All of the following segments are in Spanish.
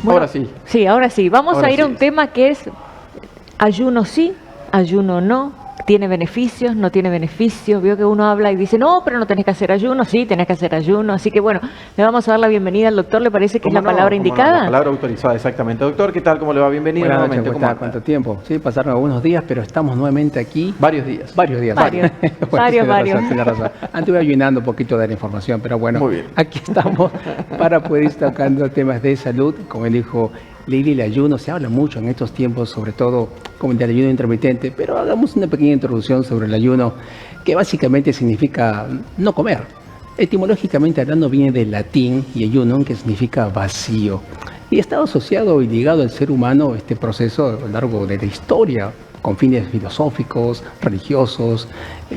Bueno, ahora sí. Sí, ahora sí. Vamos Ahora a ir a sí. un tema que es ayuno sí, ayuno no. ¿Tiene beneficios? ¿No tiene beneficios? Veo que uno habla y dice, no, pero no tenés que hacer ayuno. Sí, tenés que hacer ayuno. Así que bueno, le vamos a dar la bienvenida al doctor. ¿Le parece que es la palabra ¿Cómo no? indicada? La palabra autorizada, exactamente. Doctor, ¿qué tal? ¿Cómo le va? Bienvenido Buenas noches, nuevamente. ¿cómo ¿Cómo está? anda? ¿Cuánto tiempo? Sí, pasaron algunos días, pero estamos nuevamente aquí. Varios días. Varios días. Varios, Bueno, varios. tiene razón. Anduve ayunando un poquito de la información, pero bueno, Muy bien. aquí estamos para poder ir tocando temas de salud. Como él dijo Lili, el ayuno se habla mucho en estos tiempos, sobre todo como del ayuno intermitente, pero hagamos una pequeña introducción sobre el ayuno, que básicamente significa no comer. Etimológicamente hablando viene del latín y ayuno, que significa vacío. Y está asociado y ligado al ser humano este proceso a lo largo de la historia, con fines filosóficos, religiosos,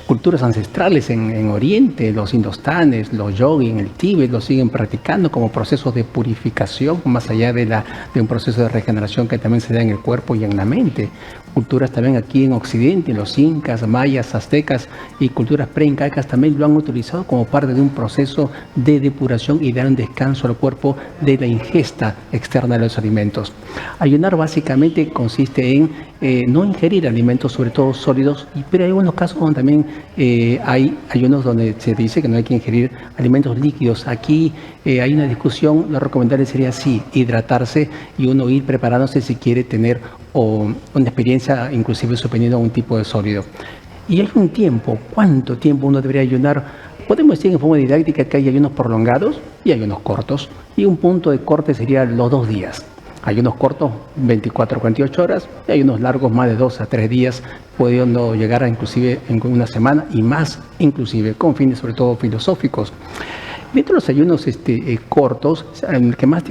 culturas ancestrales en Oriente, los indostanes, los yogis en el Tíbet lo siguen practicando como procesos de purificación, más allá de un proceso de regeneración que también se da en el cuerpo y en la mente. Culturas también aquí en Occidente, los incas, mayas, aztecas y culturas preincaicas también lo han utilizado como parte de un proceso de depuración y dar un descanso al cuerpo de la ingesta externa de los alimentos. Ayunar básicamente consiste en no ingerir alimentos, sobre todo sólidos, pero hay algunos casos donde también hay ayunos donde se dice que no hay que ingerir alimentos líquidos. Aquí hay una discusión, lo recomendable sería sí, hidratarse y uno ir preparándose si quiere tener una experiencia inclusive suponiendo un tipo de sólido. Y hay un tiempo, ¿cuánto tiempo uno debería ayunar? Podemos decir en forma didáctica que hay ayunos prolongados y ayunos cortos, y un punto de corte sería los 2 días. Hay unos cortos, 24 a 48 horas, y hay unos largos, más de 2 a 3 días, pudiendo llegar a inclusive en una semana y más, inclusive, con fines sobre todo filosóficos. Dentro de los ayunos cortos, el que más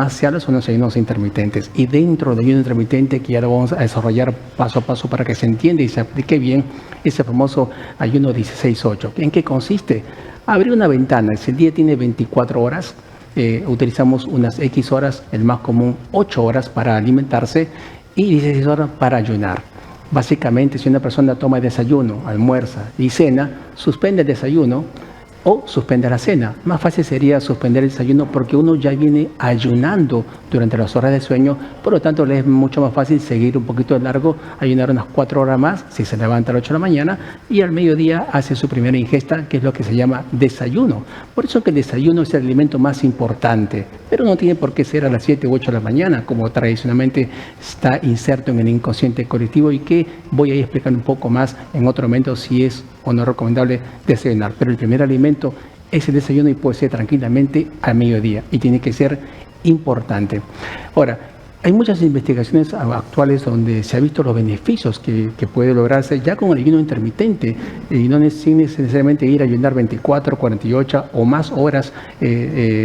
se habla son los ayunos intermitentes. Y dentro del ayuno intermitente, que ya lo vamos a desarrollar paso a paso para que se entienda y se aplique bien, ese famoso ayuno 16-8. ¿En qué consiste? Abrir una ventana, si el día tiene 24 horas, utilizamos unas X horas, el más común 8 horas para alimentarse y 16 horas para ayunar. Básicamente, si una persona toma desayuno, almuerza y cena, suspende el desayuno o suspende la cena. Más fácil sería suspender el desayuno porque uno ya viene ayunando durante las horas de sueño, por lo tanto le es mucho más fácil seguir un poquito de largo, ayunar unas 4 horas más si se levanta a las 8 de la mañana y al mediodía hace su primera ingesta, que es lo que se llama desayuno. Por eso que el desayuno es el alimento más importante, pero no tiene por qué ser a las 7 u 8 de la mañana, como tradicionalmente está inserto en el inconsciente colectivo y que voy a ir explicando un poco más en otro momento si es o no recomendable desayunar. Pero el primer alimento es el desayuno y puede ser tranquilamente al mediodía y tiene que ser importante. Ahora, hay muchas investigaciones actuales donde se ha visto los beneficios que puede lograrse ya con el ayuno intermitente y no necesariamente ir a ayunar 24, 48 o más horas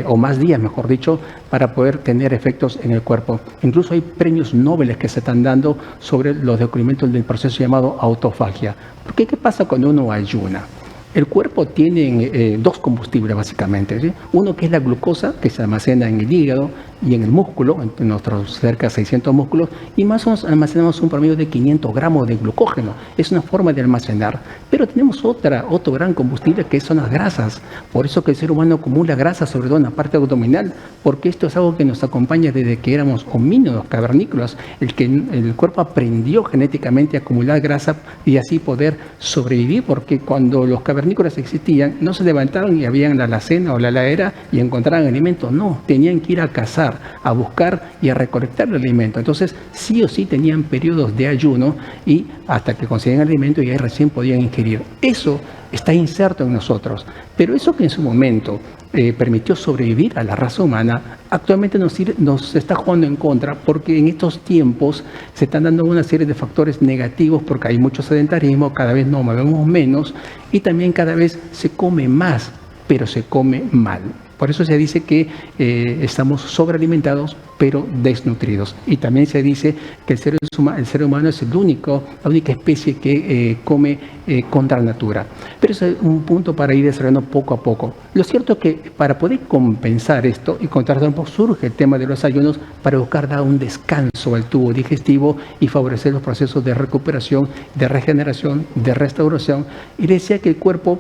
o más días, mejor dicho, para poder tener efectos en el cuerpo. Incluso hay premios Nobel que se están dando sobre los descubrimientos del proceso llamado autofagia. Porque ¿qué pasa cuando uno ayuna? El cuerpo tiene 2 combustibles básicamente, ¿sí? Uno que es la glucosa, que se almacena en el hígado y en el músculo, en nuestros cerca de 600 músculos, y más o menos almacenamos un promedio de 500 gramos de glucógeno. Es una forma de almacenar. Pero tenemos otro gran combustible que son las grasas. Por eso que el ser humano acumula grasa, sobre todo en la parte abdominal, porque esto es algo que nos acompaña desde que éramos homínidos cavernícolas, el cuerpo aprendió genéticamente a acumular grasa y así poder sobrevivir, porque cuando los cavernícolas existían, no se levantaron y habían la alacena o la heladera y encontraban alimentos. No, tenían que ir a cazar, a buscar y a recolectar el alimento. Entonces, sí o sí tenían periodos de ayuno y hasta que conseguían alimento y ahí recién podían ingerir. Eso está inserto en nosotros. Pero eso que en su momento permitió sobrevivir a la raza humana, actualmente nos está jugando en contra porque en estos tiempos se están dando una serie de factores negativos porque hay mucho sedentarismo, cada vez nos movemos menos y también cada vez se come más, pero se come mal. Por eso se dice que estamos sobrealimentados pero desnutridos. Y también se dice que el ser humano es la única especie que come contra la natura. Pero es un punto para ir desarrollando poco a poco. Lo cierto es que para poder compensar esto y contrastar un poco surge el tema de los ayunos para buscar dar un descanso al tubo digestivo y favorecer los procesos de recuperación, de regeneración, de restauración. Y decía que el cuerpo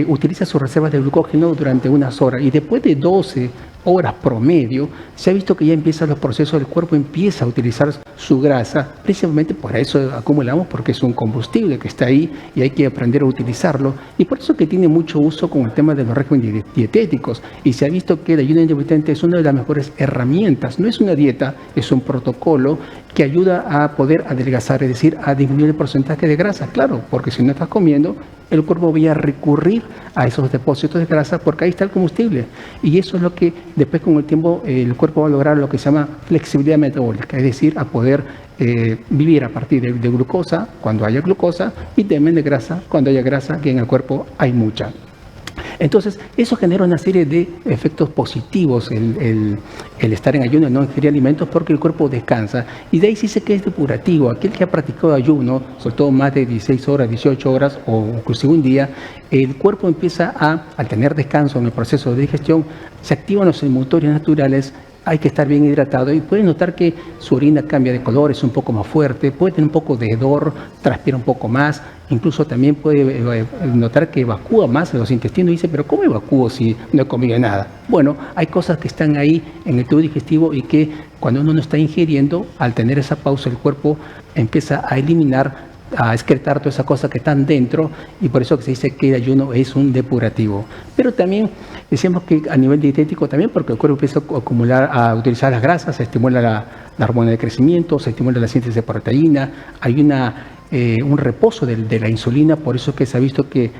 utiliza sus reservas de glucógeno durante unas horas y después de 12 horas promedio, se ha visto que ya empiezan los procesos, el cuerpo empieza a utilizar su grasa, precisamente por eso acumulamos, porque es un combustible que está ahí y hay que aprender a utilizarlo, y por eso que tiene mucho uso con el tema de los regímenes dietéticos, y se ha visto que el ayuno intermitente es una de las mejores herramientas, no es una dieta, es un protocolo que ayuda a poder adelgazar, es decir, a disminuir el porcentaje de grasa, claro, porque si no estás comiendo, el cuerpo va a recurrir a esos depósitos de grasa porque ahí está el combustible. Y eso es lo que después con el tiempo el cuerpo va a lograr lo que se llama flexibilidad metabólica, es decir, a poder vivir a partir de glucosa cuando haya glucosa y también de grasa cuando haya grasa, que en el cuerpo hay mucha. Entonces, eso genera una serie de efectos positivos, el estar en ayuno, no ingerir alimentos, porque el cuerpo descansa. Y de ahí sí sé que es depurativo. Aquel que ha practicado ayuno, sobre todo más de 16 horas, 18 horas o inclusive un día, el cuerpo empieza al tener descanso en el proceso de digestión, se activan los inmunitarios naturales. Hay que estar bien hidratado y puede notar que su orina cambia de color, es un poco más fuerte, puede tener un poco de hedor, transpira un poco más, incluso también puede notar que evacúa más en los intestinos y dice, pero ¿cómo evacúo si no he comido nada? Bueno, hay cosas que están ahí en el tubo digestivo y que cuando uno no está ingiriendo, al tener esa pausa, el cuerpo empieza a eliminar, a excretar todas esas cosas que están dentro, y por eso que se dice que el ayuno es un depurativo. Pero también decimos que a nivel dietético también, porque el cuerpo empieza a acumular, a utilizar las grasas, se estimula la hormona de crecimiento, se estimula la síntesis de proteína, hay un reposo de la insulina, por eso que se ha visto que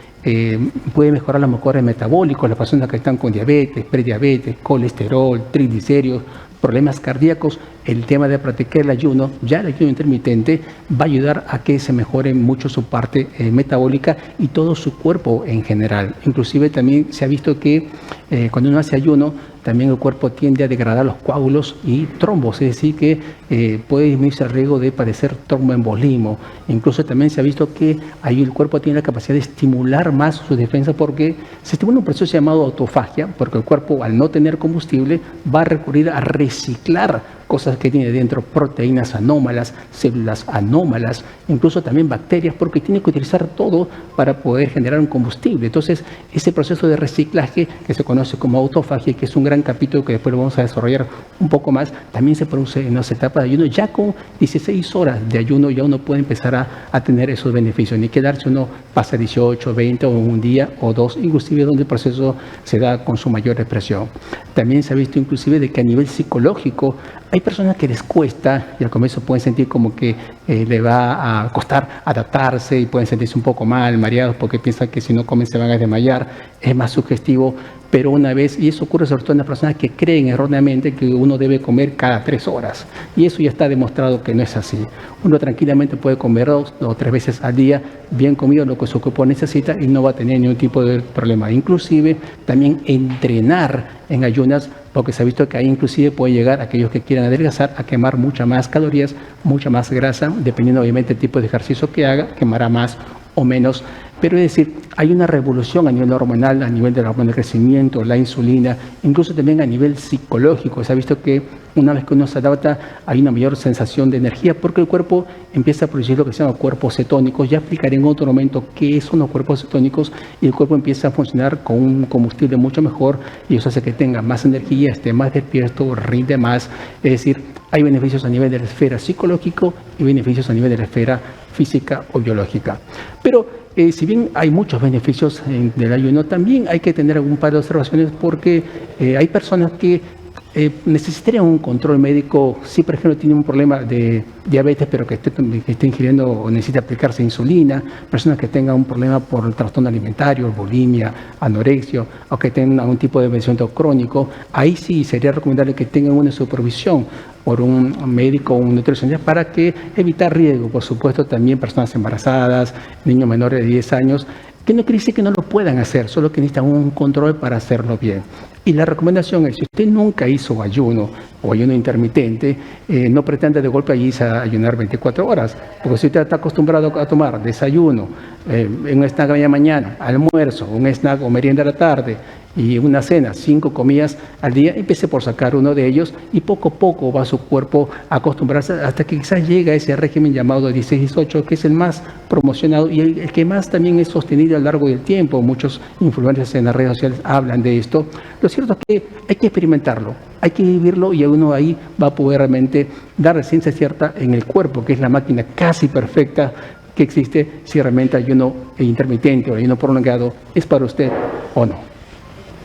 puede mejorar los marcadores metabólicos, las personas que están con diabetes, prediabetes, colesterol, triglicéridos, problemas cardíacos. El tema de practicar el ayuno, ya el ayuno intermitente, va a ayudar a que se mejore mucho su parte metabólica y todo su cuerpo en general. Inclusive también se ha visto que cuando uno hace ayuno, también el cuerpo tiende a degradar los coágulos y trombos, es decir, que puede disminuirse el riesgo de padecer tromboembolismo. Incluso también se ha visto que ahí el cuerpo tiene la capacidad de estimular más su defensa porque se estimula un proceso llamado autofagia, porque el cuerpo, al no tener combustible, va a recurrir a reciclar cosas que tiene dentro, proteínas anómalas, células anómalas, incluso también bacterias, porque tiene que utilizar todo para poder generar un combustible. Entonces, ese proceso de reciclaje que se conoce como autofagia, que es un gran capítulo que después lo vamos a desarrollar un poco más, también se produce en las etapas de ayuno. Ya con 16 horas de ayuno ya uno puede empezar a tener esos beneficios, ni quedarse uno pasa 18, 20 o un día o dos, inclusive donde el proceso se da con su mayor expresión. También se ha visto inclusive de que a nivel psicológico hay personas que les cuesta y al comienzo pueden sentir como que le va a costar adaptarse y pueden sentirse un poco mal, mareados, porque piensan que si no comen se van a desmayar, es más sugestivo. Pero una vez, y eso ocurre sobre todo en las personas que creen erróneamente que uno debe comer cada 3 horas. Y eso ya está demostrado que no es así. Uno tranquilamente puede comer 2 o 3 veces al día, bien comido, lo que su cuerpo necesita, y no va a tener ningún tipo de problema. Inclusive también entrenar en ayunas, porque se ha visto que ahí inclusive puede llegar a aquellos que quieran adelgazar a quemar muchas más calorías, mucha más grasa, dependiendo obviamente del tipo de ejercicio que haga, quemará más o menos. Pero es decir, hay una revolución a nivel hormonal, a nivel de la hormona de crecimiento, la insulina, incluso también a nivel psicológico. Se ha visto que una vez que uno se adapta hay una mayor sensación de energía porque el cuerpo empieza a producir lo que se llama cuerpos cetónicos. Ya explicaré en otro momento qué son los cuerpos cetónicos, y el cuerpo empieza a funcionar con un combustible mucho mejor y eso hace que tenga más energía, esté más despierto, rinde más. Es decir, hay beneficios a nivel de la esfera psicológica y beneficios a nivel de la esfera física o biológica. Pero si bien hay muchos beneficios del ayuno, también hay que tener algún par de observaciones porque hay personas que necesitarían un control médico. Si por ejemplo tiene un problema de diabetes pero que esté ingiriendo o necesita aplicarse insulina, personas que tengan un problema por el trastorno alimentario, bulimia, anorexia, o que tengan algún tipo de vencimiento crónico, ahí sí sería recomendable que tengan una supervisión por un médico o un nutricionista para que evitar riesgo. Por supuesto también personas embarazadas, niños menores de 10 años, que no quiere decir que no lo puedan hacer, solo que necesitan un control para hacerlo bien. Y la recomendación es, si usted nunca hizo ayuno o ayuno intermitente, no pretenda de golpe allí a ayunar 24 horas, porque si usted está acostumbrado a tomar desayuno, un snack a la mañana, almuerzo, un snack o merienda a la tarde, y una cena, 5 comidas al día, empiece por sacar uno de ellos y poco a poco va su cuerpo a acostumbrarse hasta que quizás llega a ese régimen llamado 16-18, que es el más promocionado y el que más también es sostenido a lo largo del tiempo. Muchos influencers en las redes sociales hablan de esto. Lo cierto es que hay que experimentarlo, hay que vivirlo y uno ahí va a poder realmente dar ciencia cierta en el cuerpo, que es la máquina casi perfecta que existe si realmente ayuno intermitente o ayuno prolongado es para usted o no.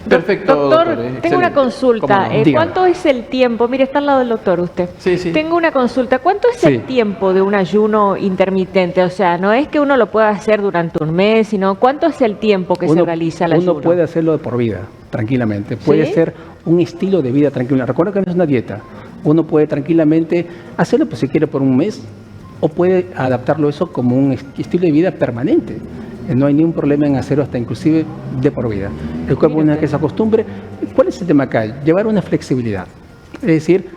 Perfecto, doctor. excelente. Tengo una consulta. ¿Cómo no? Dígame. ¿Cuánto es el tiempo? Mire, está al lado del doctor usted. Sí, sí. Tengo una consulta. ¿Cuánto es Sí. el tiempo de un ayuno intermitente? O sea, no es que uno lo pueda hacer durante un mes, sino ¿cuánto es el tiempo que se realiza el ayuno? Uno puede hacerlo de por vida, tranquilamente. Puede ¿Sí? ser un estilo de vida tranquilo. Recuerda que no es una dieta. Uno puede tranquilamente hacerlo, pues, si quiere, por un mes, o puede adaptarlo eso como un estilo de vida permanente. No hay ningún problema en hacerlo hasta inclusive de por vida. El cuerpo, Mire una vez usted. que se acostumbre, ¿cuál es el tema acá? Llevar una flexibilidad. Es decir,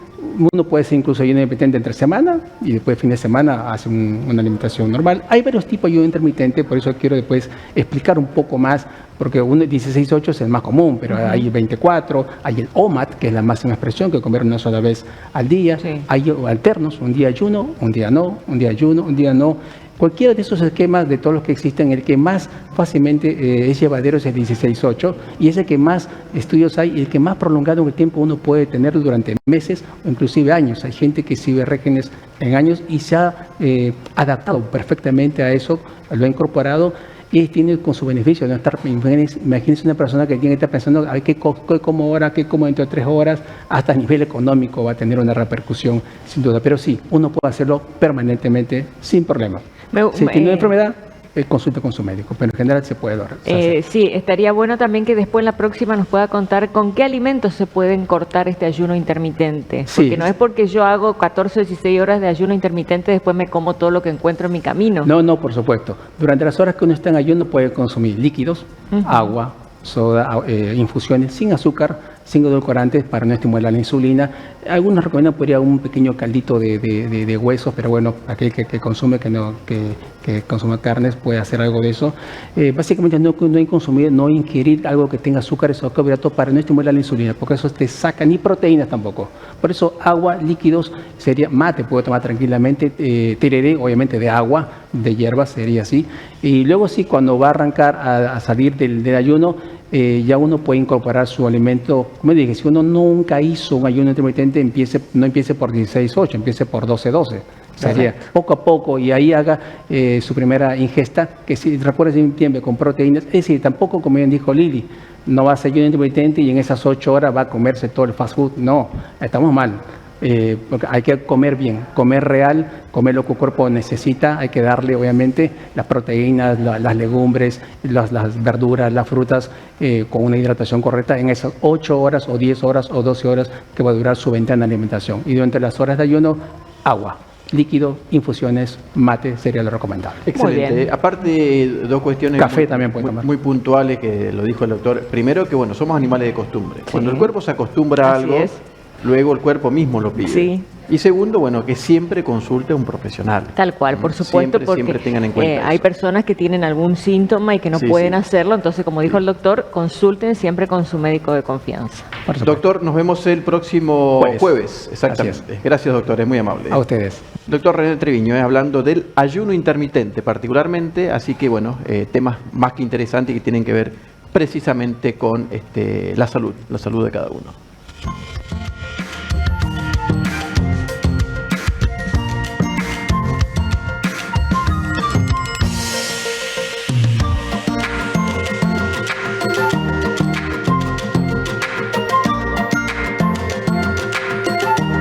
uno puede ser incluso ayuno intermitente entre semana y después fin de semana hace una alimentación normal. Hay varios tipos de ayuno intermitente, por eso quiero después explicar un poco más, porque uno 16-8 es el más común, pero hay 24, hay el OMAD, que es la máxima expresión, que comer una sola vez al día. Sí. Hay alternos, un día ayuno, un día no, un día ayuno, un día no. Cualquiera de esos esquemas, de todos los que existen, el que más fácilmente es llevadero es el 16-8 y es el que más estudios hay y el que más prolongado en el tiempo uno puede tener durante meses o inclusive años. Hay gente que sigue regímenes en años y se ha adaptado perfectamente a eso, lo ha incorporado y tiene con su beneficio no estar. Imagínense una persona que tiene que estar pensando a ver qué como ahora, qué como dentro de 3 horas, hasta a nivel económico va a tener una repercusión sin duda. Pero sí, uno puede hacerlo permanentemente sin problema. Si tiene una enfermedad, consulte con su médico, pero en general se puede hacer. Sí, estaría bueno también que después en la próxima nos pueda contar con qué alimentos se pueden cortar este ayuno intermitente. Sí. Porque no es porque yo hago 14 o 16 horas de ayuno intermitente, después me como todo lo que encuentro en mi camino. No, por supuesto. Durante las horas que uno está en ayuno puede consumir líquidos, agua, soda, infusiones sin azúcar, sin edulcorantes para no estimular la insulina. Algunos recomiendan podría un pequeño caldito de huesos, pero bueno, aquel que consume que consume carnes puede hacer algo de eso. Básicamente no consumir, no ingerir algo que tenga azúcares o carbohidratos para no estimular la insulina, porque eso te saca ni proteínas tampoco. Por eso agua, líquidos, sería mate, puede tomar tranquilamente, tereré, obviamente de agua, de hierbas, sería así. Y luego sí, cuando va a arrancar a salir del ayuno, ya uno puede incorporar su alimento. Como dije, si uno nunca hizo un ayuno intermitente, no empiece por 16-8, empiece por 12-12. Sería poco a poco y ahí haga su primera ingesta, que si recuerda un tiempo con proteínas. Es decir, tampoco, como bien dijo Lili, no va a hacer ayuno intermitente y en esas 8 horas va a comerse todo el fast food. No, estamos mal. Porque hay que comer bien, comer real, comer lo que el cuerpo necesita. Hay que darle, obviamente, las proteínas, las legumbres, las verduras, las frutas, con una hidratación correcta en esas 8 horas o 10 horas o 12 horas que va a durar su ventana de alimentación. Y durante las horas de ayuno, agua, líquido, infusiones, mate sería lo recomendable. Excelente. bien. Aparte, dos cuestiones Café también puede tomar. muy puntuales que lo dijo el doctor. Primero, que bueno, somos animales de costumbre. Cuando el cuerpo se acostumbra a Así algo, es. luego el cuerpo mismo lo pide. Sí. Y segundo, bueno, que siempre consulte a un profesional. Tal cual, por supuesto, Siempre tengan en cuenta hay eso. personas que tienen algún síntoma y que no Sí, pueden sí. hacerlo, entonces como dijo el doctor, consulten siempre con su médico de confianza. Por supuesto. Doctor, nos vemos el próximo jueves. Exactamente. Así Gracias, doctor, es muy amable. A ustedes. Doctor René Treviño, hablando del ayuno intermitente particularmente, así que bueno, temas más que interesantes que tienen que ver precisamente con la salud de cada uno.